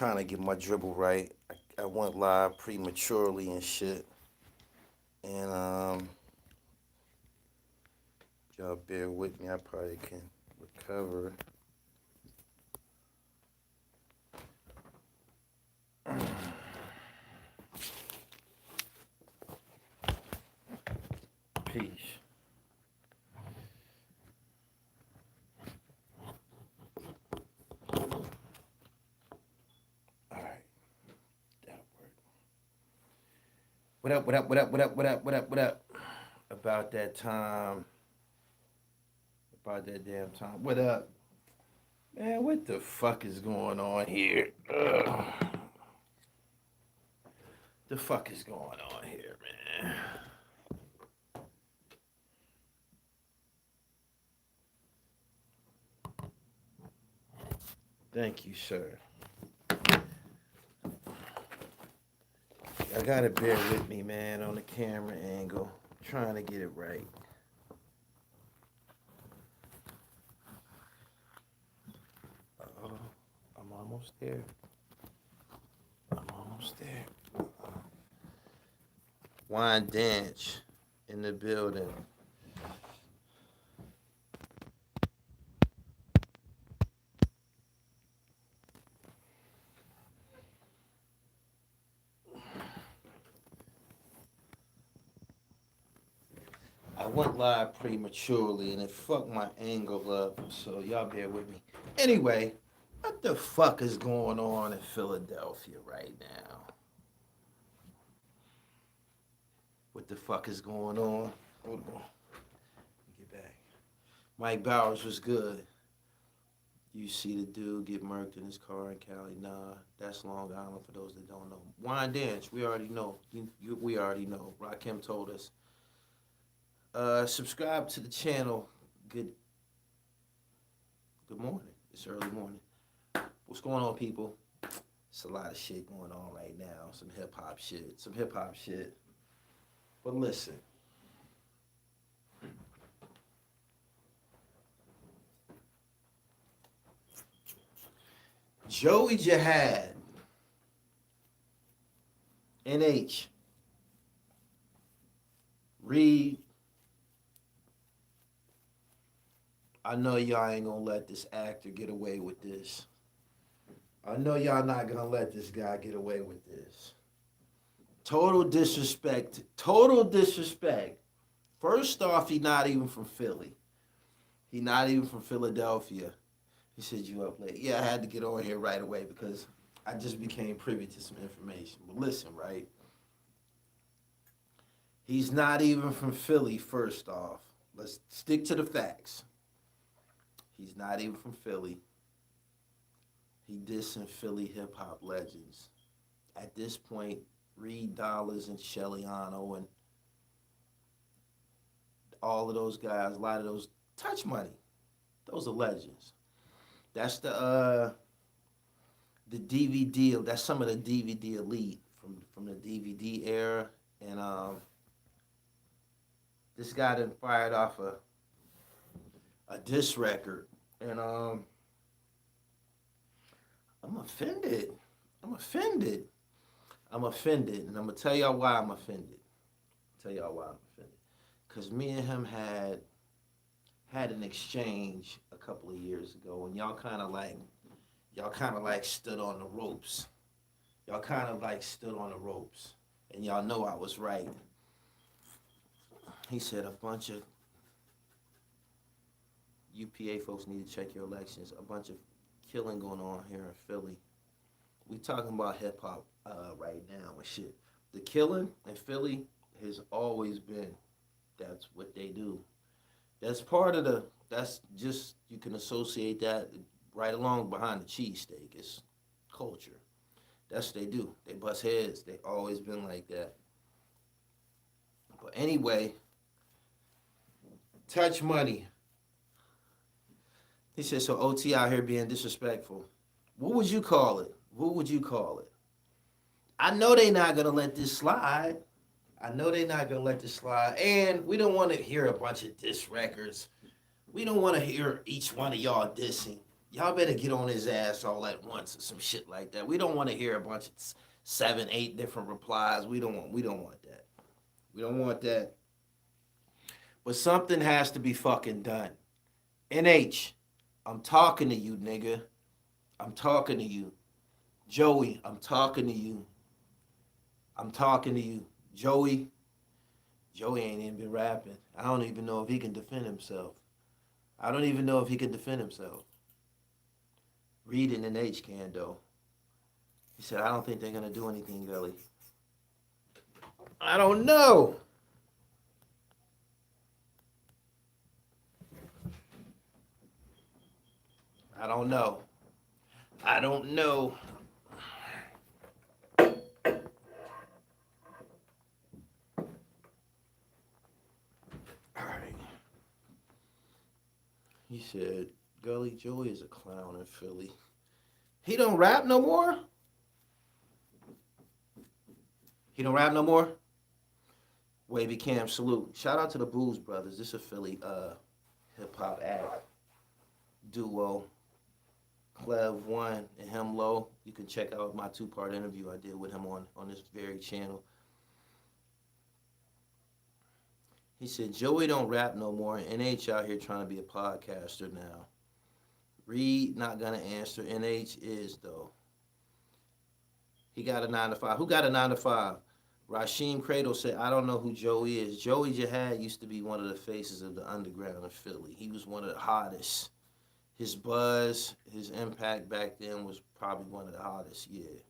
trying to get my dribble right. I went live prematurely and shit. And y'all bear with me. I probably can recover. Peace. All right, that'll work. What up? What up? What up? What up? What up? What up? What up? About that time. About that damn time. What up? Man, what the fuck is going on here? Ugh. The fuck is going on here, man? Thank you, sir. I gotta bear with me, man, on the camera angle. Trying to get it right. Uh-oh. I'm almost there. I'm almost there. Wine dance in the building. I went live prematurely and it fucked my angle up, so y'all bear with me. Anyway, what the fuck is going on in Philadelphia right now? What the fuck is going on? Hold on. Get back. Mike Bowers was good. You see the dude get murked in his car in Cali. Nah, that's Long Island for those that don't know. Wine Dance, we already know. We already know. Rakim told us. Subscribe to the channel. Good morning. It's early morning. What's going on, people? It's a lot of shit going on right now. Some hip hop shit. But listen. Joey Jihad, NH, Reed, I know y'all ain't gonna let this actor get away with this. I know y'all not gonna let this guy get away with this. Total disrespect. Total disrespect. First off, he not even from Philly. He not even from Philadelphia. He said you up late. Yeah, I had to get on here right away because I just became privy to some information. But listen, right? He's not even from Philly, first off. Let's stick to the facts. He's not even from Philly. He dissing Philly hip hop legends. At this point, Reed Dollars and Shellyano and all of those guys, a lot of those Touch Money, those are legends. That's the DVD. That's some of the DVD elite from the DVD era, and this guy done fired off a diss record, and I'm offended. I'm offended, and I'm gonna tell y'all why I'm offended. Cause me and him had an exchange a couple of years ago, and y'all kind of like stood on the ropes. And y'all know I was right. He said a bunch of UPA folks need to check your elections. A bunch of killing going on here in Philly. We talking about hip hop right now and shit. The killing in Philly has always been. That's what they do. That's part of that's just, you can associate that right along behind the cheesesteak. It's culture. That's what they do. They bust heads. They always been like that. But anyway, Touch Money. He said, so OT out here being disrespectful. What would you call it? I know they not going to let this slide. And we don't want to hear a bunch of diss records. We don't want to hear each one of y'all dissing. Y'all better get on his ass all at once or some shit like that. We don't want to hear a bunch of 7, 8 different replies. We don't want that. We don't want that. But something has to be fucking done. NH, I'm talking to you, nigga. I'm talking to you. Joey, I'm talking to you. I'm talking to you. Joey ain't even been rapping. I don't even know if he can defend himself. I don't even know if he can defend himself. Reed and NH can, though. He said, I don't think they're going to do anything, Gully. I don't know. I don't know. I don't know. All right. He said, Gully, Joey is a clown in Philly. He don't rap no more? He don't rap no more? Wavy Cam, salute. Shout out to the Booze Brothers. This is a Philly hip hop act duo. Clev One and him Low. You can check out my 2-part interview I did with him on this very channel. He said, Joey don't rap no more, and NH out here trying to be a podcaster now. Reed not gonna answer. NH is though. He got a 9 to 5. Who got a 9 to 5? Rasheem Cradle said, I don't know who Joey is. Joey Jihad used to be one of the faces of the underground in Philly. He was one of the hottest. His buzz, his impact back then was probably one of the hottest, yeah.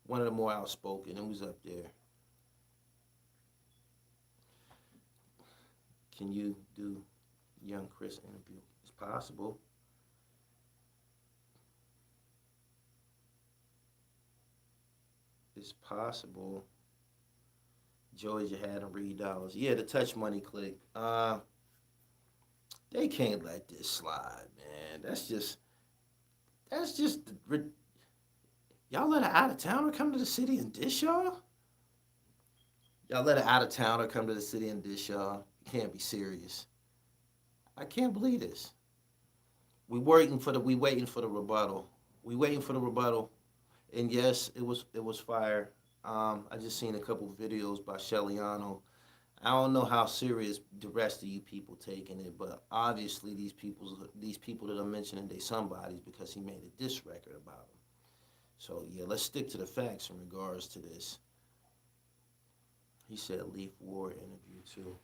One of the more outspoken. It was up there. Can you do Young Chris interview? It's possible. It's possible. Joey Jihad and Reed Dollars. Yeah, the Touch Money click. They can't let this slide, man. That's just y'all let an out of towner come to the city and dish y'all? Y'all let an out of towner come to the city and dish y'all? You can't be serious. I can't believe this. We waiting for the rebuttal. We waiting for the rebuttal. And yes, it was fire. I just seen a couple videos by Shelliano. I don't know how serious the rest of you people taking it, but obviously these people that I'm mentioning, they somebodies because he made a diss record about them. So yeah, let's stick to the facts in regards to this. He said Leaf War interview too.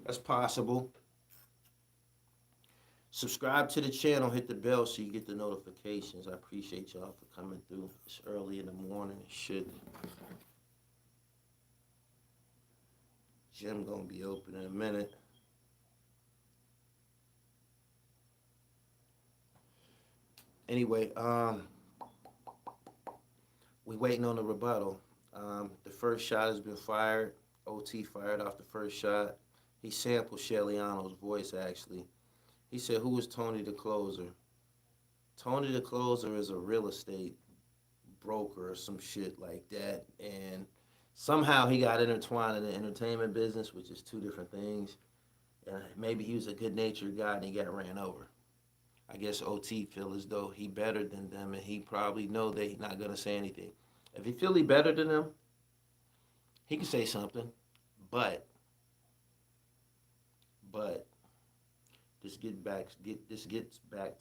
That's possible. Subscribe to the channel, hit the bell so you get the notifications. I appreciate y'all for coming through. It's early in the morning and shit. Gym gonna be open in a minute. Anyway, we waiting on the rebuttal. The first shot has been fired. OT fired off the first shot. He sampled Shelliano's voice actually. He said, who is Tony the Closer? Tony the Closer is a real estate broker or some shit like that. And somehow he got intertwined in the entertainment business, which is two different things. And maybe he was a good-natured guy and he got ran over. I guess OT feel as though he better than them and he probably know that he's not going to say anything. If he feel he better than them, he can say something. But this gets back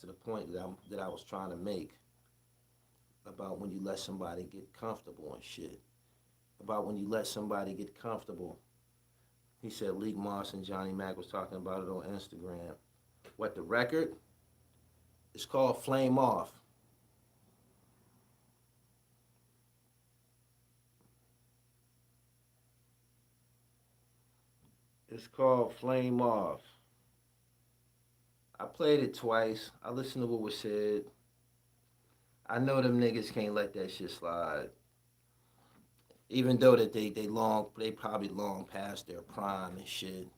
to the point that I was trying to make about when you let somebody get comfortable and shit. About when you let somebody get comfortable. He said Leak Moss and Johnny Mac was talking about it on Instagram. What, the record? It's called Flame Off. It's called Flame Off. I played it twice. I listened to what was said. I know them niggas can't let that shit slide. Even though that they probably long past their prime and shit.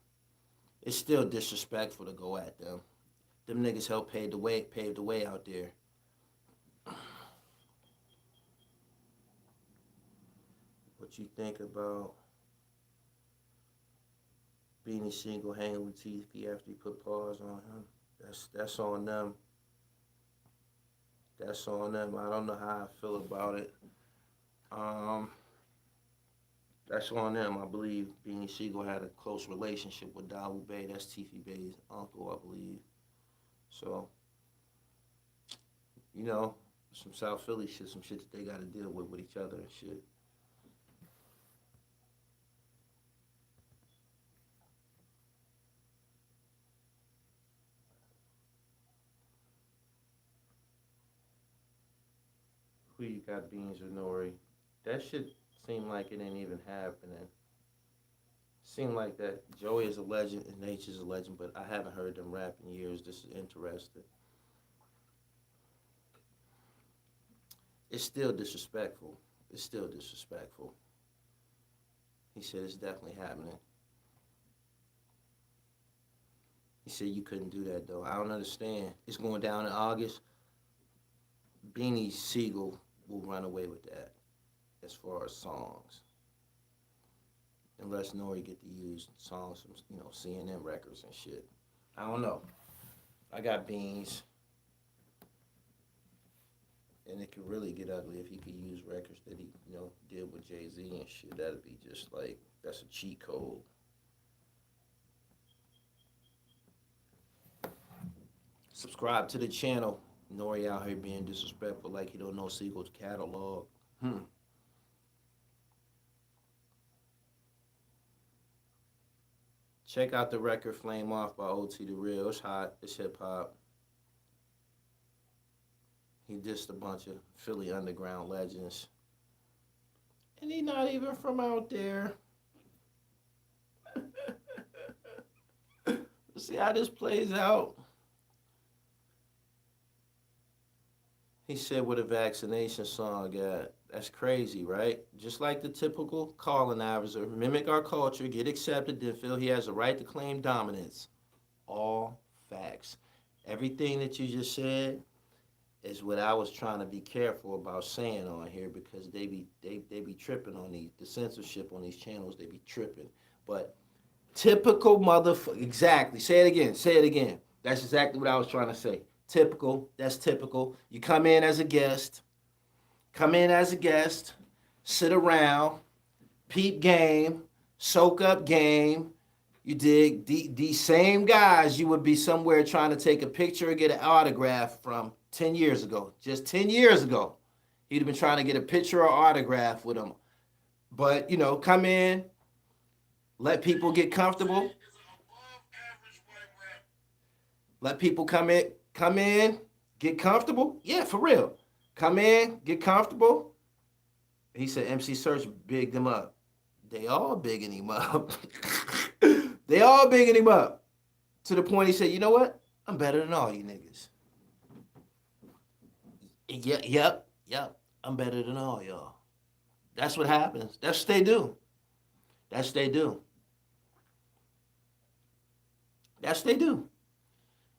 It's still disrespectful to go at them. Them niggas helped pave the way out there. What you think about Beanie Single hanging with TV after he put paws on him? That's on them. That's on them. I don't know how I feel about it. Um, that's on them. I believe Beanie Siegel had a close relationship with Dawu Bey. That's Tiffy Bey's uncle, I believe. So, you know, some South Philly shit, some shit that they got to deal with each other and shit. Who you got, Beans or Nori? That shit seemed like it ain't even happening. Seemed like that Joey is a legend and Nate is a legend, but I haven't heard them rap in years. This is interesting. It's still disrespectful. It's still disrespectful. He said it's definitely happening. He said you couldn't do that though. I don't understand. It's going down in August. Beanie Siegel will run away with that as far as songs. Unless Nori get to use songs from, CNN records and shit. I don't know. I got Beans. And it could really get ugly if he could use records that he, did with Jay-Z and shit. That'd be just like, that's a cheat code. Subscribe to the channel. Nori out here being disrespectful like he don't know Siegel's catalog. Check out the record Flame Off by OT The Real. It's hot. It's hip hop. He dissed a bunch of Philly underground legends. And he not even from out there. See how this plays out? He said with a vaccination song got. That's crazy, right? Just like the typical colonizer, mimic our culture, get accepted, then feel he has a right to claim dominance. All facts. Everything that you just said is what I was trying to be careful about saying on here because they be tripping on the censorship on these channels, they be tripping. But typical motherfucker, exactly. Say it again. Say it again. That's exactly what I was trying to say. Typical. That's typical. You come in as a guest. Sit around, peep game, soak up game. You dig? These same guys you would be somewhere trying to take a picture or get an autograph from 10 years ago. Just 10 years ago. He'd have been trying to get a picture or autograph with them. But, come in, let people get comfortable. Let people come in, get comfortable. Yeah, for real. Come in, get comfortable. He said MC Search bigged him up. They all bigging him up. They all bigging him up. To the point he said, you know what? I'm better than all you niggas. Yep. I'm better than all y'all. That's what happens. That's what they do. That's what they do. That's what they do.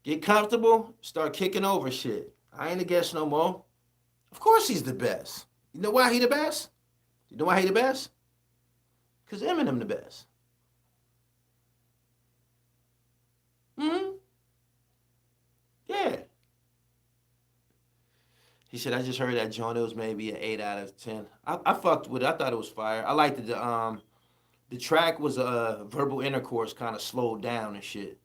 Get comfortable, start kicking over shit. I ain't a guest no more. Of course he's the best. You know why he the best? You know why he the best? Because Eminem the best. Yeah. He said, I just heard that joint. It was maybe an 8 out of 10. I fucked with it. I thought it was fire. I liked it. The track was verbal intercourse kind of slowed down and shit.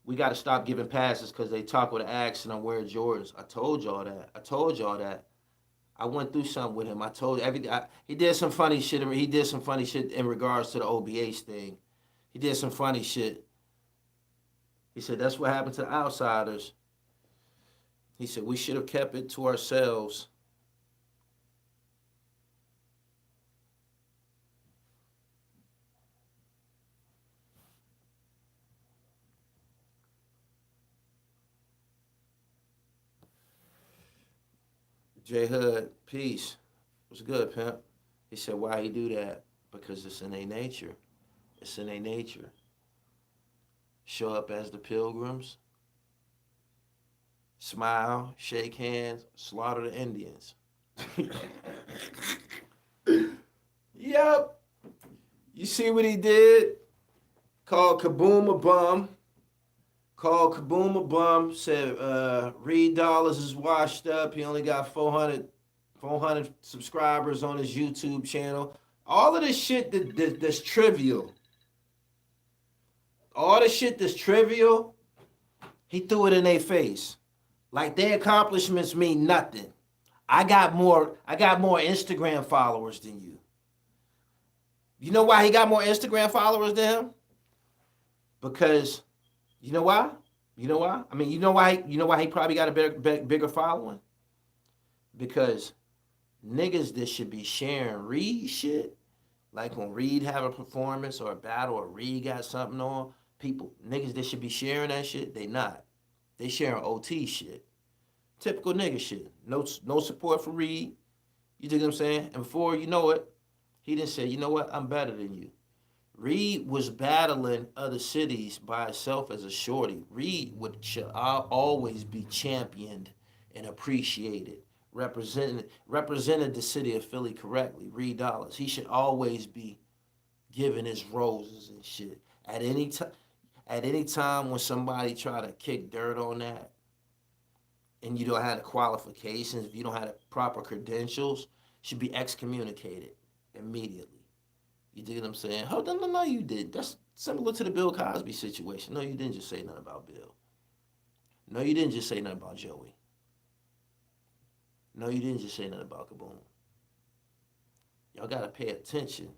We got to stop giving passes because they talk with an accent on Wear Jordans. I told y'all that. I went through something with him. I told he did some funny shit. He did some funny shit in regards to the OBH thing. He did some funny shit. He said that's what happened to the outsiders. He said we should have kept it to ourselves. J Hood, peace. What's good, pimp? He said, why he do that? Because it's in their nature. It's in their nature. Show up as the pilgrims. Smile, shake hands, slaughter the Indians. Yep. You see what he did? Called Kaboom a Bum. Called Kaboom a bum. Said Reed Dollars is washed up. He only got 400 subscribers on his YouTube channel. All of this shit that's trivial. All the shit that's trivial, he threw it in their face. Like their accomplishments mean nothing. I got more Instagram followers than you. You know why he got more Instagram followers than him? Because you know why? You know why? I mean, you know why? You know why he probably got a bigger following? Because niggas that should be sharing Reed shit, like when Reed have a performance or a battle or Reed got something on, people niggas that should be sharing that shit, they not. They sharing OT shit. Typical nigga shit. No support for Reed. You dig what I'm saying? And before you know it, he didn't say, you know what, I'm better than you. Reed was battling other cities by himself as a shorty. Reed should always be championed and appreciated. Represented the city of Philly correctly. Reed Dollars. He should always be given his roses and shit. At any time when somebody try to kick dirt on that, and you don't have the qualifications, if you don't have the proper credentials, should be excommunicated immediately. You dig what I'm saying? Hold on, no, you did. That's similar to the Bill Cosby situation. No, you didn't just say nothing about Bill. No, you didn't just say nothing about Joey. No, you didn't just say nothing about Kaboom. Y'all gotta pay attention.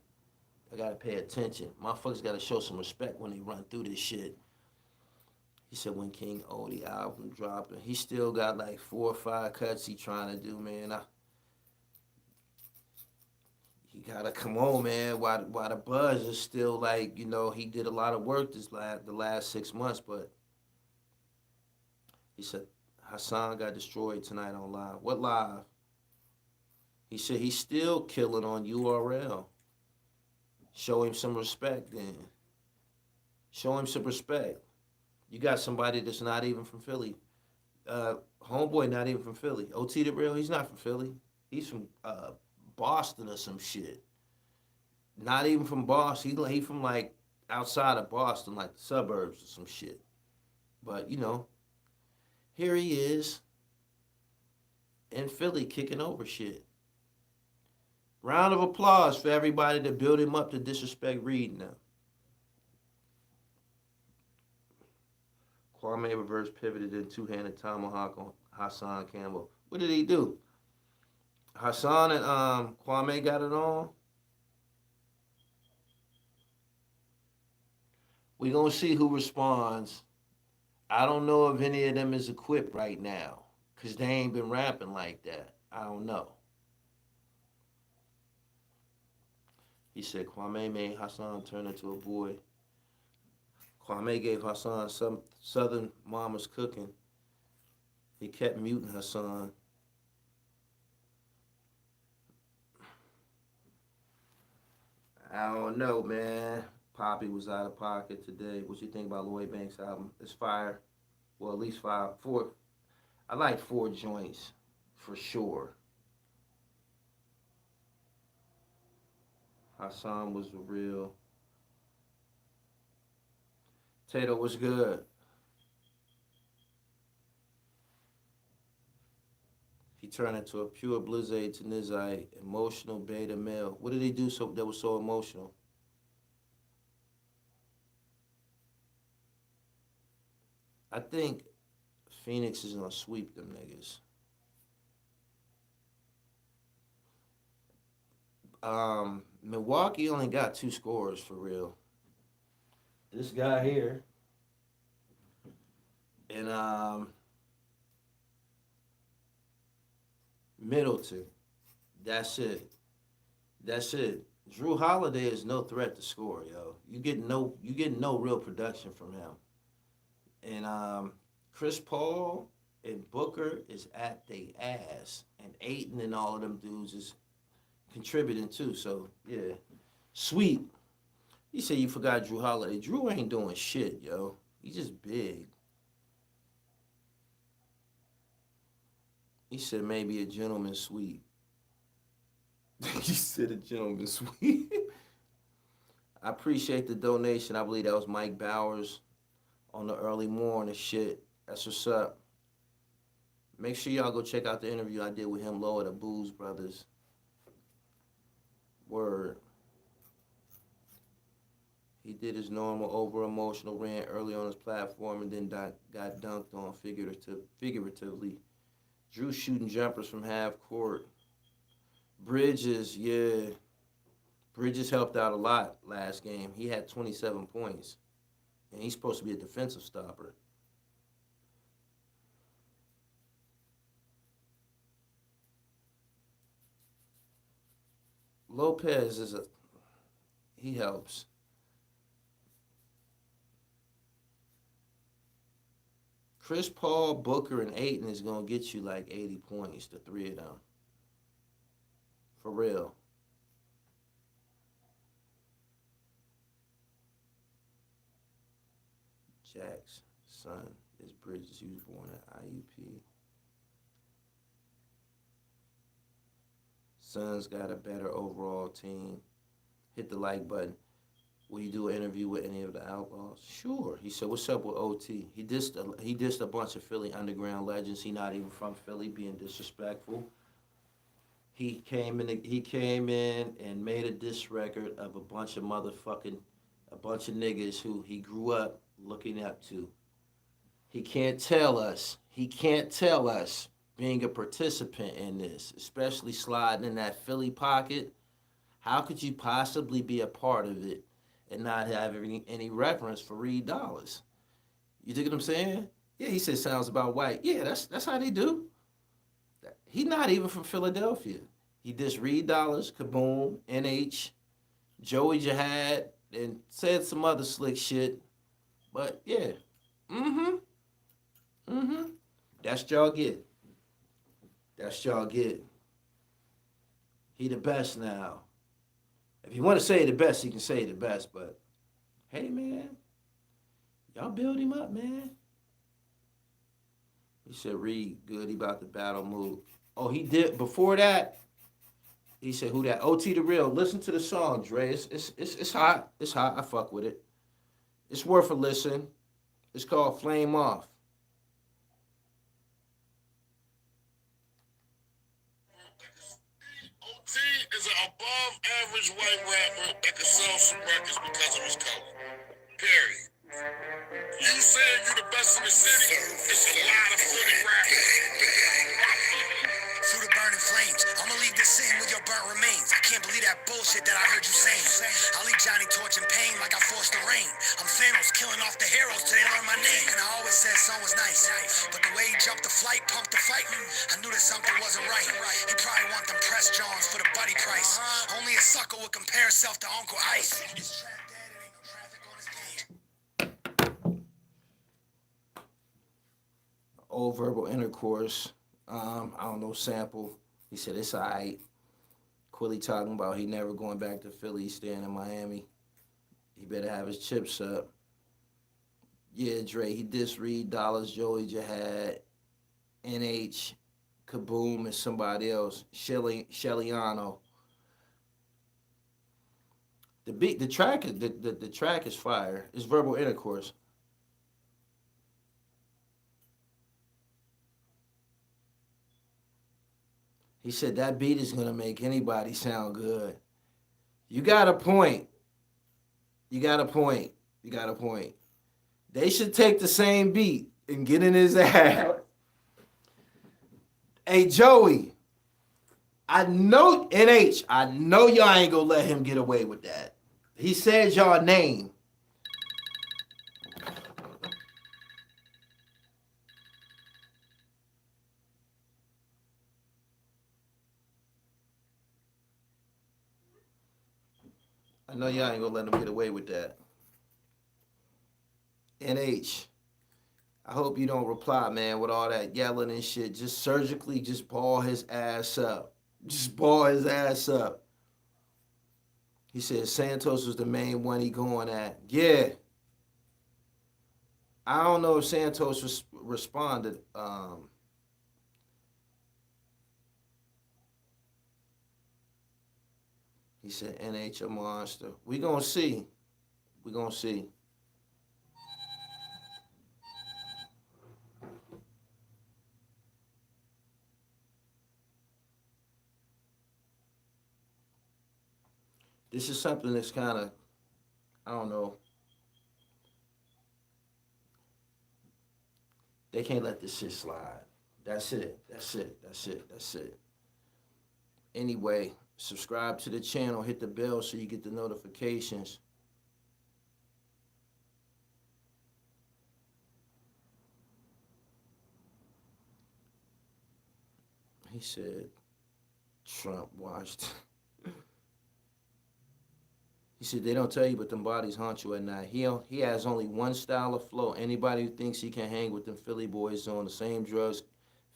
Y'all gotta pay attention. Motherfuckers gotta show some respect when they run through this shit. He said when King Odie album dropping, he still got like 4 or 5 cuts he trying to do, man. He gotta come on, man. Why the buzz is still like, he did a lot of work the last 6 months, but he said Hassan got destroyed tonight on live. What live? He said he's still killing on URL. Show him some respect, then. Show him some respect. You got somebody that's not even from Philly. Homeboy not even from Philly. OT the Real, he's not from Philly. He's from Boston or some shit. Not even from Boston. He from like outside of Boston, like the suburbs or some shit. But here he is in Philly kicking over shit. Round of applause for everybody that built him up to disrespect Reed now. Kwame reverse pivoted and two-handed tomahawk on Hassan Campbell. What did he do? Hassan and Kwame got it on. We gonna see who responds. I don't know if any of them is equipped right now, cause they ain't been rapping like that. I don't know. He said Kwame made Hassan turn into a boy. Kwame gave Hassan some Southern mama's cooking. He kept muting Hassan. I don't know, man. Poppy was out of pocket today. What you think about Lloyd Banks' album? It's fire. Well, at least 4. I like 4 joints for sure. Hassan was real. Tato was good. He turned into a pure blizzard to Nizite, emotional beta male. What did he do that was so emotional? I think Phoenix is gonna sweep them niggas. Milwaukee only got 2 scores for real. This guy here and Middleton. That's it. That's it. Drew Holiday is no threat to score, yo. You get no real production from him. And Chris Paul and Booker is at their ass, and Ayton and all of them dudes is contributing too. So yeah, sweet. You say you forgot Drew Holiday. Drew ain't doing shit, yo. He's just big. He said maybe a gentleman sweep. He said a gentleman sweep. I appreciate the donation. I believe that was Mike Bowers on the early morning shit. That's what's up. Make sure y'all go check out the interview I did with him low at the Booze Brothers. Word. He did his normal over emotional rant early on his platform and then got dunked on figuratively. Drew shooting jumpers from half court. Bridges, yeah. Bridges helped out a lot last game. He had 27 points. And he's supposed to be a defensive stopper. Lopez he helps. Chris Paul, Booker, and Ayton is going to get you like 80 points, the three of them. For real. Jack's son is Bridges. He was born at IUP. Suns got a better overall team. Hit the like button. Will you do an interview with any of the Outlaws? Sure. He said, "What's up with OT?" He dissed a bunch of Philly underground legends. He not even from Philly, being disrespectful. He came in and made a diss record of a bunch of niggas who he grew up looking up to. He can't tell us. He can't tell us being a participant in this, especially sliding in that Philly pocket. How could you possibly be a part of it and not have any reference for Reed Dollars? You dig what I'm saying? Yeah, he said sounds about white. Yeah, that's how they do. He not even from Philadelphia. He just Reed Dollars, Kaboom, NH, Joey Jihad, and said some other slick shit. But yeah. Mm-hmm. Mm-hmm. That's y'all get. That's y'all get. He the best now. If you want to say the best, he can say the best. But hey, man, y'all build him up, man. He said Reed good. He about to battle move. Oh, he did before that. He said who that? OT the real. Listen to the song, Dre. It's hot. It's hot. I fuck with it. It's worth a listen. It's called Flame Off. OT is an above average white rapper that can sell some records because of his color. Period. You saying you the best in the city, it's a lot of Philly rappers. Through the burning flames, I'ma leave this scene with your burnt remains. I can't believe that bullshit that I heard you saying. I leave Johnny torch and pain like I forced the rain. I'm Thanos killing off the heroes till they learn my name. And I always said son was nice, but the way he jumped the flight, pumped the fight, I knew that something wasn't right. He probably want them press Johns for the buddy price. Only a sucker would compare himself to Uncle Ice. Old verbal intercourse. I don't know, sample. He said it's alright. Quilly talking about he never going back to Philly, he's staying in Miami. He better have his chips up. Yeah, Dre, he dissed Reed Dollars, Joey Jihad, NH, Kaboom, and somebody else. Shellyano. The track is fire. It's verbal intercourse. He said that beat is gonna make anybody sound good. You got a point. You got a point. You got a point. They should take the same beat and get in his ass. Hey Joey, I know NH. I know y'all ain't gonna let him get away with that. He said y'all name. I know y'all ain't gonna let him get away with that. NH, I hope you don't reply, man, with all that yelling and shit. Just surgically, just ball his ass up. Just ball his ass up. He said Santos was the main one he going at. Yeah. I don't know if Santos responded. He said NH a monster. We gonna see. We gonna see. This is something that's kind of, I don't know. They can't let this shit slide. That's it. That's it. That's it. That's it. Anyway, subscribe to the channel, hit the bell so you get the notifications. He said Trump watched. He said they don't tell you, but them bodies haunt you at night. He has only one style of flow. Anybody who thinks he can hang with them Philly boys on the same drugs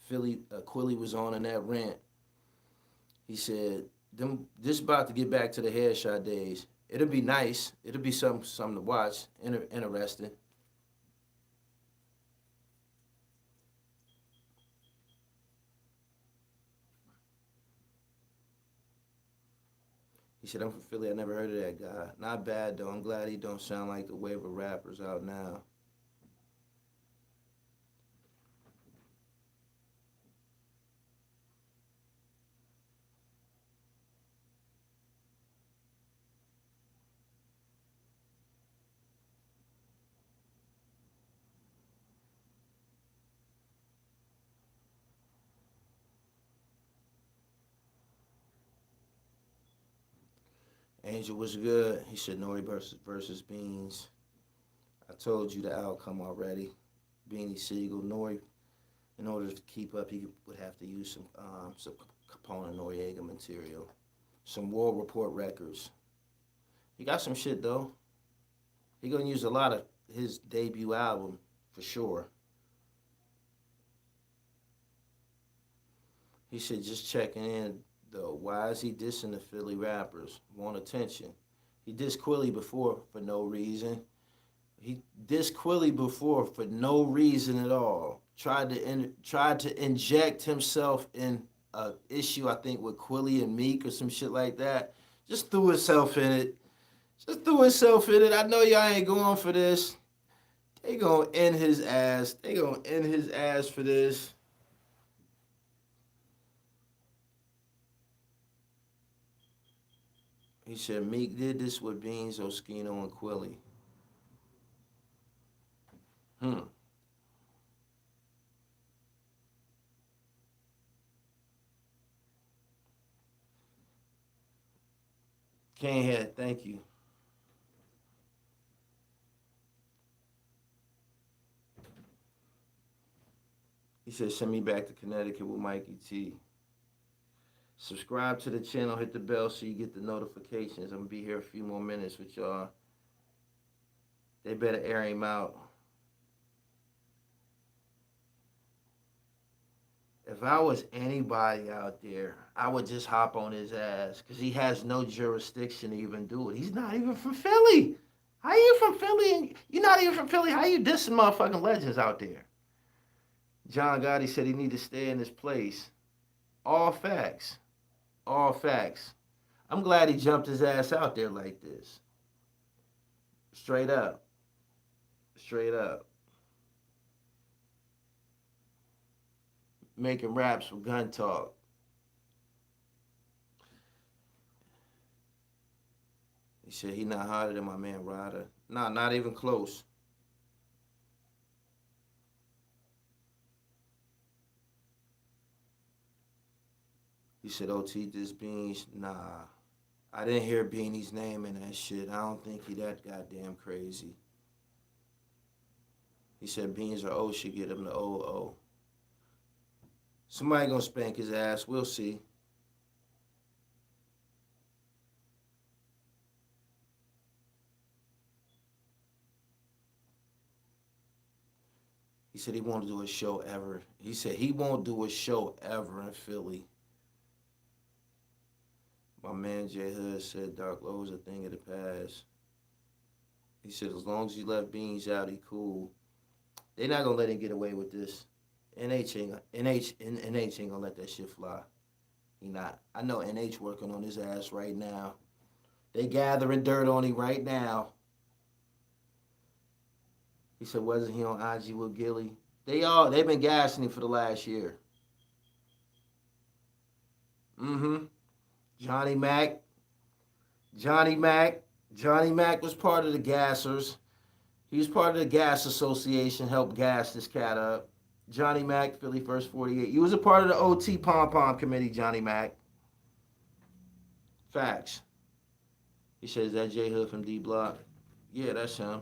Quilly was on in that rant. He said this about to get back to the headshot days. It'll be nice. It'll be something to watch. Interesting. He said, I'm from Philly. I never heard of that guy. Not bad, though. I'm glad he don't sound like the wave of rappers out now. Angel was good. He said, Nori versus Beans. I told you the outcome already. Beanie Siegel, Nori, in order to keep up, he would have to use some Capone and Noriega material. Some War Report records. He got some shit, though. He gonna use a lot of his debut album, for sure. He said, just checking in, though. Why is he dissing the Philly rappers? Want attention. He dissed Quilly before for no reason. He dissed Quilly before for no reason at all. Tried to inject himself in a issue, I think, with Quilly and Meek or some shit like that. Just threw himself in it. I know y'all ain't going for this. They gonna end his ass. For this. He said Meek did this with Beans, Oskino, and Quilly. Can't head, thank you. He said, send me back to Connecticut with Mikey T. Subscribe to the channel, hit the bell so you get the notifications. I'm going to be here a few more minutes with y'all. They better air him out. If I was anybody out there, I would just hop on his ass because he has no jurisdiction to even do it. He's not even from Philly. How you from Philly and you're not even from Philly? How you dissing motherfucking legends out there? John Gotti said he need to stay in his place. All facts. All facts. I'm glad he jumped his ass out there like this. Straight up. Straight up. Making raps with gun talk. He said he not harder than my man Ryder. Nah, not even close. He said, OT this Beans. Nah. I didn't hear Beanie's name in that shit. I don't think he that goddamn crazy. He said Beans or O should get him the OO. Somebody gonna spank his ass. We'll see. He said he won't do a show ever. He said he won't do a show ever in Philly. My man J Hood said Dark Low is a thing of the past. He said as long as he left Beans out, he cool. They not gonna let him get away with this. NH ain't gonna let that shit fly. He not. I know NH working on his ass right now. They gathering dirt on him right now. He said, wasn't he on IG with Gilly? They've been gassing him for the last year. Johnny Mac. Johnny Mac. Johnny Mac was part of the gassers. He was part of the gas association, helped gas this cat up. Johnny Mac, Philly First 48. You was a part of the OT Pom Pom Committee, Johnny Mac. Facts. He says that J Hood from D Block. Yeah, that's him.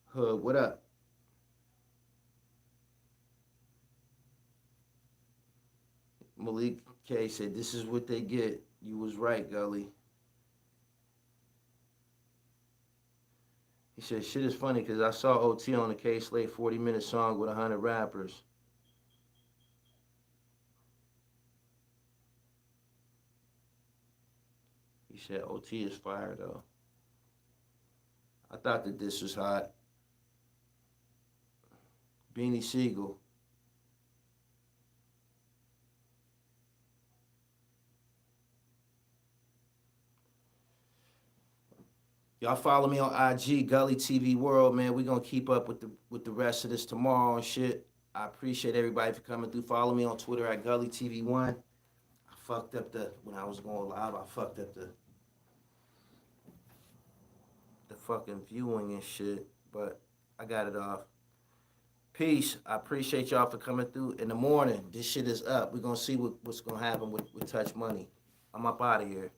Hood, what up? Malik K said, this is what they get. You was right, Gully. He said, shit is funny because I saw OT on the K-Slate 40-minute song with 100 rappers. He said, OT is fire, though. I thought that this was hot. Beanie Siegel. Y'all follow me on IG, Gully TV World, man. We gonna keep up with the rest of this tomorrow and shit. I appreciate everybody for coming through. Follow me on Twitter at Gully TV1. I fucked up when I was going live. I fucked up the fucking viewing and shit, but I got it off. Peace. I appreciate y'all for coming through. In the morning, this shit is up. We're gonna see what's gonna happen with Touch Money. I'm up out of here.